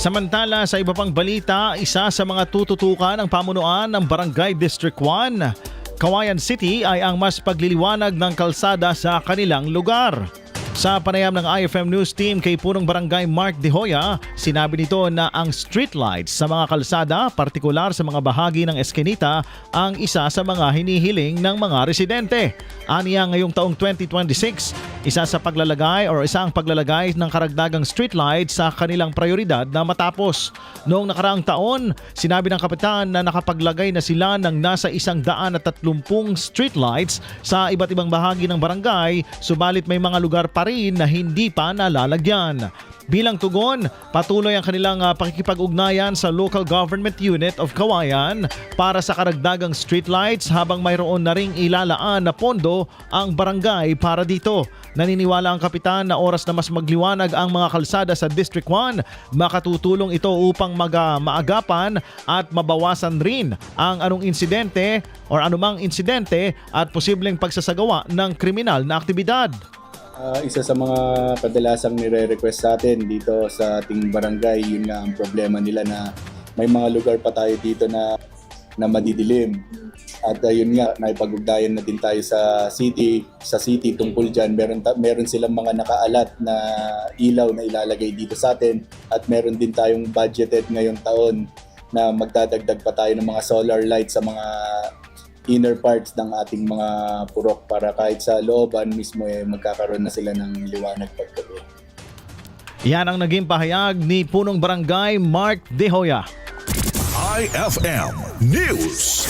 Samantala, sa iba pang balita, isa sa mga tututukan ng pamunuan ng Barangay District 1, Kawayan City ay ang mas pagliliwanag ng kalsada sa kanilang lugar. Sa panayam ng IFM News Team kay Punong Barangay Mark De Hoya, sinabi nito na ang streetlights sa mga kalsada, partikular sa mga bahagi ng eskinita, ang isa sa mga hinihiling ng mga residente. Aniya ngayong taong 2026, isa ang paglalagay ng karagdagang streetlights sa kanilang prioridad na matapos. Noong nakaraang taon, sinabi ng kapitan na nakapaglagay na sila ng nasa 130 streetlights sa iba't ibang bahagi ng barangay, subalit may mga lugar pa rin na hindi pa nalalagyan. Bilang tugon, patuloy ang kanilang pakikipag-ugnayan sa Local Government Unit of Kawayan para sa karagdagang streetlights habang mayroon na ring ilalaan na pondo ang barangay para dito. Naniniwala ang kapitan na oras na mas magliwanag ang mga kalsada sa District 1, makatutulong ito upang maagapan at mabawasan rin ang anumang insidente at posibleng pagsasagawa ng kriminal na aktibidad. Isa sa mga kadalasang nire-request sa atin dito sa ating barangay, yun nga ang problema nila na may mga lugar pa tayo dito na madidilim. At yun nga, naipag-ugnayan na din tayo sa city tungkol dyan. Meron silang mga nakaalat na ilaw na ilalagay dito sa atin at meron din tayong budgeted ngayong taon na magdadagdag pa tayo ng mga solar lights sa mga inner parts ng ating mga purok para kahit sa looban mismo magkakaroon na sila ng liwanag paggabi. Yan ang naging pahayag ni Punong Barangay Mark De Hoya. IFM News.